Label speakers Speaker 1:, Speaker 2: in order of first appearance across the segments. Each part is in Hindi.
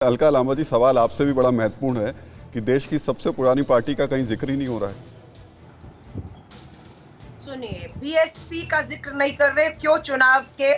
Speaker 1: अलका लांबा जी, सवाल आपसे भी बड़ा महत्वपूर्ण है कि देश की सबसे पुरानी पार्टी का कहीं जिक्र ही नहीं हो रहा है।
Speaker 2: सुनिए, बीएसपी का जिक्र नहीं कर रहे, क्यों चुनाव के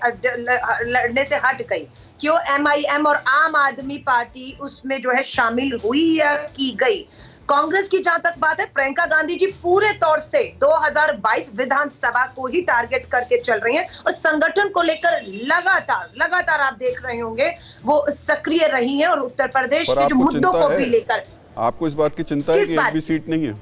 Speaker 2: लड़ने से हट गई, क्यों एमआईएम और आम आदमी पार्टी उसमें जो है शामिल हुई या की गई। कांग्रेस की जहां तक बात है, प्रियंका गांधी जी पूरे तौर से 2022 विधानसभा को ही टारगेट करके चल रही हैं और संगठन को लेकर लगातार आप देख रहे होंगे वो सक्रिय रही हैं और उत्तर प्रदेश के जो मुद्दों को भी लेकर।
Speaker 1: आपको इस बात की चिंता है कि एक भी सीट नहीं है?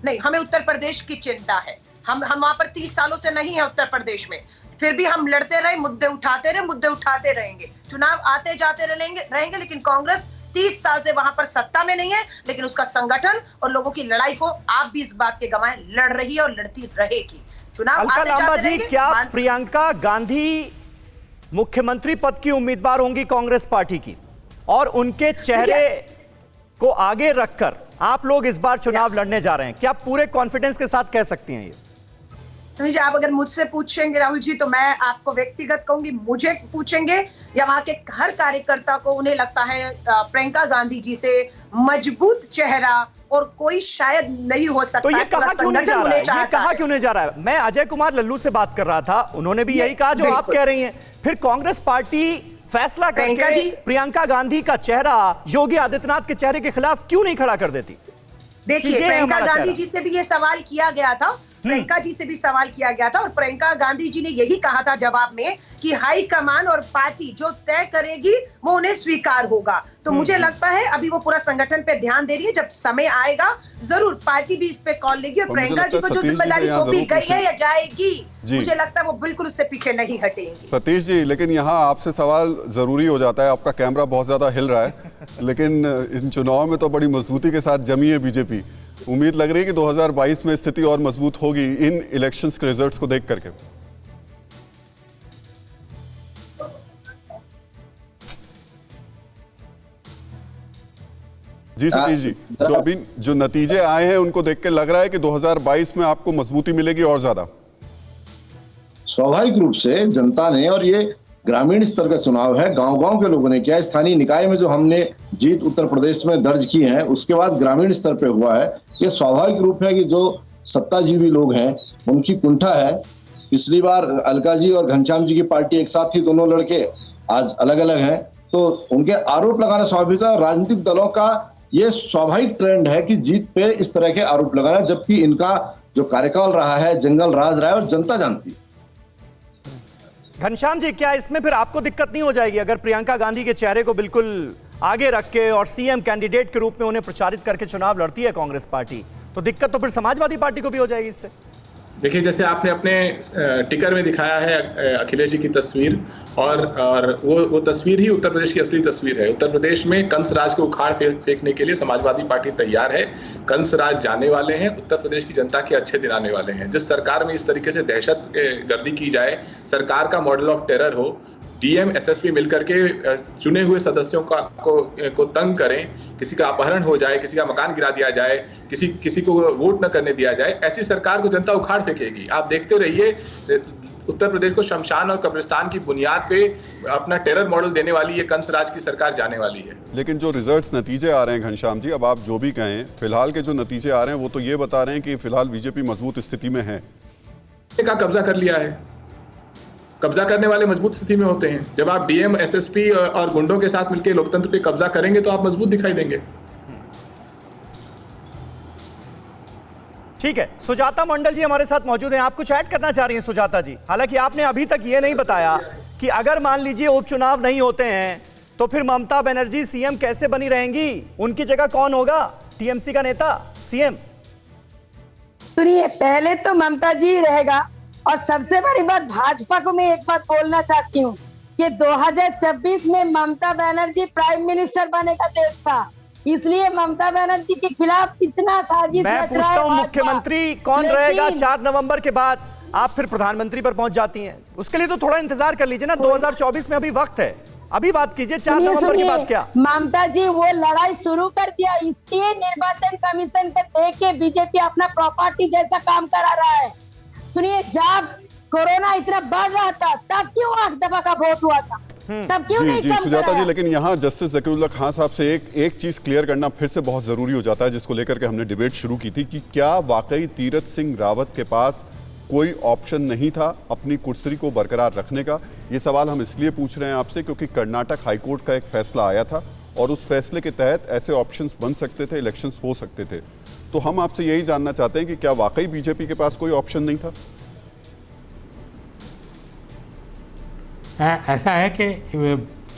Speaker 2: नहीं, हमें उत्तर प्रदेश की चिंता है। हम वहां पर 30 सालों से नहीं है उत्तर प्रदेश में, फिर भी हम लड़ते रहे, मुद्दे उठाते रहेंगे, चुनाव आते जाते रहेंगे, लेकिन कांग्रेस 30 साल से वहां पर सत्ता में नहीं है, लेकिन उसका संगठन और लोगों की लड़ाई को आप भी इस बात के गवाह लड़ रही है और लड़ती रहेगी। चुनाव
Speaker 3: अलका
Speaker 2: आते
Speaker 3: लांबा
Speaker 2: जाते
Speaker 3: जी,
Speaker 2: रहेंगे।
Speaker 3: क्या प्रियंका गांधी मुख्यमंत्री पद की उम्मीदवार होंगी कांग्रेस पार्टी की, और उनके चेहरे को आगे रखकर आप लोग इस बार चुनाव लड़ने जा रहे हैं? क्या पूरे कॉन्फिडेंस के साथ कह सकती हैं ये?
Speaker 2: समझिए, आप अगर मुझसे पूछेंगे राहुल जी, तो मैं आपको व्यक्तिगत कहूंगी, मुझे पूछेंगे या वहां के हर कार्यकर्ता को, उन्हें लगता है प्रियंका गांधी जी से मजबूत चेहरा और कोई शायद नहीं हो सकता।
Speaker 3: तो ये कहा क्यों नहीं जा रहा है? ये कहा क्यों नहीं जा रहा है? मैं अजय कुमार लल्लू से बात कर रहा था, उन्होंने भी यही कहा जो आप कह रही हैं। फिर कांग्रेस पार्टी फैसला करके प्रियंका गांधी का चेहरा योगी आदित्यनाथ के चेहरे के खिलाफ क्यों नहीं खड़ा कर देती?
Speaker 2: देखिए, प्रियंका गांधी जी से भी ये सवाल किया गया था, प्रियंका जी से भी सवाल किया गया था, और प्रियंका गांधी जी ने यही कहा था जवाब में कि हाई कमान और पार्टी जो तय करेगी वो उन्हें स्वीकार होगा। तो मुझे लगता है अभी वो पूरा संगठन पे ध्यान दे रही है, जब समय आएगा जरूर पार्टी भी इस पे कॉल लेगी, और प्रियंका जी को जो जिम्मेदारी सौंपी गई है या जाएगी, मुझे लगता है वो बिल्कुल उससे पीछे नहीं हटेंगी।
Speaker 1: सतीश जी, लेकिन यहाँ आपसे सवाल जरूरी हो जाता है, आपका कैमरा बहुत ज्यादा हिल रहा है, लेकिन इन चुनाव में तो बड़ी मजबूती के साथ जमी है बीजेपी। उम्मीद लग रही है कि 2022 में स्थिति और मजबूत होगी इन इलेक्शंस के रिजल्ट्स को देख करके। जी सतीश जी, जो नतीजे आए हैं उनको देख के लग रहा है कि 2022 में आपको मजबूती मिलेगी और ज्यादा।
Speaker 4: स्वाभाविक रूप से जनता ने, और ये ग्रामीण स्तर का चुनाव है, गांव-गांव के लोगों ने किया, स्थानीय निकाय में जो हमने जीत उत्तर प्रदेश में दर्ज की है, उसके बाद ग्रामीण स्तर पे हुआ है। ये स्वाभाविक रूप है कि जो सत्ताजीवी लोग हैं उनकी कुंठा है। पिछली बार अलका जी और घनश्याम जी की पार्टी एक साथ थी, दोनों लड़के आज अलग अलग हैं, तो उनके आरोप लगाना स्वाभाविक है। राजनीतिक दलों का ये स्वाभाविक ट्रेंड है कि जीत पे इस तरह के आरोप लगाना, जबकि इनका जो कार्यकाल रहा है जंगल राज रहा है और जनता जानती है।
Speaker 3: घनश्याम जी, क्या इसमें फिर आपको दिक्कत नहीं हो जाएगी अगर प्रियंका गांधी के चेहरे को बिल्कुल आगे रख के और सीएम कैंडिडेट के रूप में उन्हें प्रचारित करके चुनाव लड़ती है कांग्रेस पार्टी, तो दिक्कत तो फिर समाजवादी पार्टी को भी हो जाएगी इससे?
Speaker 5: देखिए, जैसे आपने अपने टिकर में दिखाया है अखिलेश जी की तस्वीर, और वो तस्वीर ही उत्तर प्रदेश की असली तस्वीर है। उत्तर प्रदेश में कंस राज को उखाड़ फेंकने के लिए समाजवादी पार्टी तैयार है। कंस राज जाने वाले हैं, उत्तर प्रदेश की जनता के अच्छे दिन आने वाले हैं। जिस सरकार में इस तरीके से दहशत गर्दी की जाए, सरकार का मॉडल ऑफ टेरर हो, डीएम एसएसपी मिलकर के चुने हुए सदस्यों को तंग करें, किसी का अपहरण हो जाए, किसी का मकान गिरा दिया जाए, किसी को वोट न करने दिया जाए, ऐसी सरकार को जनता उखाड़ फेंकेगी। आप देखते रहिए, उत्तर प्रदेश को शमशान और कब्रिस्तान की बुनियाद पे अपना टेरर मॉडल देने वाली ये कंस राज की सरकार जाने वाली है।
Speaker 1: लेकिन जो रिजल्ट्स नतीजे आ रहे हैं घनश्याम जी, अब आप जो भी कहें, फिलहाल के जो नतीजे आ रहे हैं वो तो ये बता रहे हैं कि फिलहाल बीजेपी मजबूत स्थिति में है।
Speaker 5: का कब्जा कर लिया है। कब्जा करने वाले मजबूत स्थिति में होते हैं। जब आप डीएम एसएसपी और गुंडों के साथ मिलकर लोकतंत्र पे कब्जा करेंगे तो आप मजबूत दिखाई देंगे।
Speaker 3: ठीक है, सुजाता मंडल जी हमारे साथ मौजूद हैं। आप कुछ ऐड करना चाह रही हैं सुजाता जी? हालांकि आपने अभी तक ये नहीं बताया कि अगर मान लीजिए उपचुनाव नहीं होते हैं तो फिर ममता बनर्जी सीएम कैसे बनी रहेंगी? उनकी जगह कौन होगा टीएमसी का नेता सीएम?
Speaker 6: सुनिए, पहले तो ममता जी रहेगा, और सबसे बड़ी बात भाजपा को मैं एक बात बोलना चाहती हूँ कि 2026 में ममता बनर्जी प्राइम मिनिस्टर बनेगा देश का, इसलिए ममता बनर्जी के खिलाफ इतना साजिश
Speaker 3: मैं पूछता हूँ, मुख्यमंत्री कौन रहेगा 4 नवंबर के बाद? आप फिर प्रधानमंत्री पर पहुंच जाती हैं, उसके लिए तो थोड़ा इंतजार कर लीजिए ना। 2024 में अभी वक्त है, अभी बात कीजिए 4 नवंबर की बात। क्या
Speaker 6: ममता जी वो लड़ाई शुरू कर दिया, इसलिए निर्वाचन कमीशन के देख के बीजेपी अपना प्रॉपर्टी जैसा काम करा रहा है। सुनिए, जब कोरोना इतना बढ़ रहा था तब क्यों 8 दफा का वोट हुआ था? तब क्यों
Speaker 1: जी
Speaker 6: नहीं
Speaker 1: जी
Speaker 6: कम
Speaker 1: सुजाता जी,
Speaker 6: कराया?
Speaker 1: लेकिन यहाँ जस्टिस ज़कीउल्लाह खान साहब से एक चीज क्लियर करना फिर से बहुत जरूरी हो जाता है, जिसको लेकर के हमने डिबेट शुरू की थी कि क्या वाकई तीरथ सिंह रावत के पास कोई ऑप्शन नहीं था अपनी कुर्सी को बरकरार रखने का। ये सवाल हम इसलिए पूछ रहे हैं आपसे क्योंकि कर्नाटक हाईकोर्ट का एक फैसला आया था और उस फैसले के तहत ऐसे ऑप्शंस बन सकते थे, इलेक्शंस हो सकते थे। तो हम आपसे यही जानना चाहते हैं कि क्या वाकई बीजेपी के पास कोई ऑप्शन नहीं था?
Speaker 7: ऐसा है कि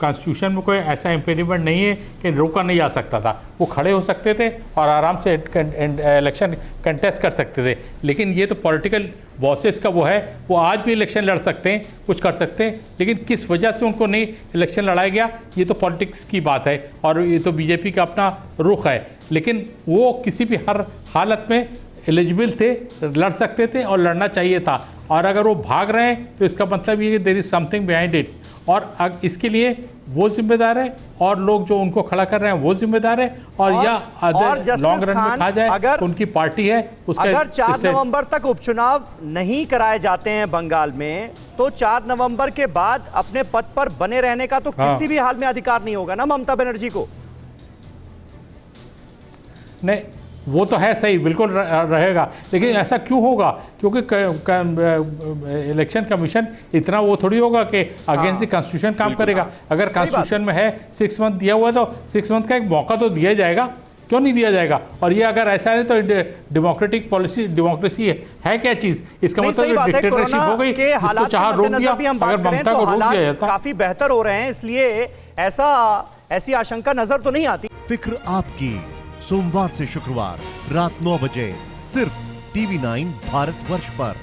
Speaker 7: कॉन्स्टिट्यूशन में कोई ऐसा इम्पेडिमेंट नहीं है कि रोका नहीं जा सकता था। वो खड़े हो सकते थे और आराम से इलेक्शन कंटेस्ट कर सकते थे। लेकिन ये तो पॉलिटिकल बॉसेस का वो है, वो आज भी इलेक्शन लड़ सकते हैं, कुछ कर सकते हैं, लेकिन किस वजह से उनको नहीं इलेक्शन लड़ाया गया ये तो पॉलिटिक्स की बात है और ये तो बीजेपी का अपना रुख है। लेकिन वो किसी भी हर हालत में एलिजिबल थे, लड़ सकते थे और लड़ना चाहिए था। और अगर वो भाग रहे हैं तो इसका मतलब ये कि there is something behind it, और इसके लिए वो जिम्मेदार है और लोग जो उनको खड़ा कर रहे हैं वो जिम्मेदार है। और या लॉन्ग रन में कहा जाए
Speaker 3: अगर
Speaker 7: उनकी पार्टी है उसका
Speaker 3: अगर 4 नवंबर तक उपचुनाव नहीं कराए जाते हैं बंगाल में, तो 4 नवंबर के बाद अपने पद पर बने रहने का तो किसी भी हाल में अधिकार नहीं होगा ना ममता बनर्जी को।
Speaker 7: नहीं, वो तो है सही, बिल्कुल रहेगा, लेकिन ऐसा क्यों होगा? क्योंकि इलेक्शन कमीशन इतना वो थोड़ी होगा कि अगेंस्ट द कॉन्स्टिट्यूशन काम करेगा। अगर कॉन्स्टिट्यूशन में है 6 मंथ दिया हुआ है तो 6 मंथ का एक मौका तो दिया जाएगा, क्यों नहीं दिया जाएगा? और ये अगर ऐसा है तो डेमोक्रेटिक पॉलिसी, डेमोक्रेसी है क्या चीज? इसका मतलब डिक्टेटरशिप हो गई, इसको चाह रोक दिया। अगर ममता को रोक दिया जाता
Speaker 3: काफी बेहतर हो रहे हैं, इसलिए ऐसी आशंका नजर तो नहीं आती।
Speaker 8: फिक्र आपकी, सोमवार से शुक्रवार रात 9 बजे सिर्फ TV9 भारतवर्ष पर।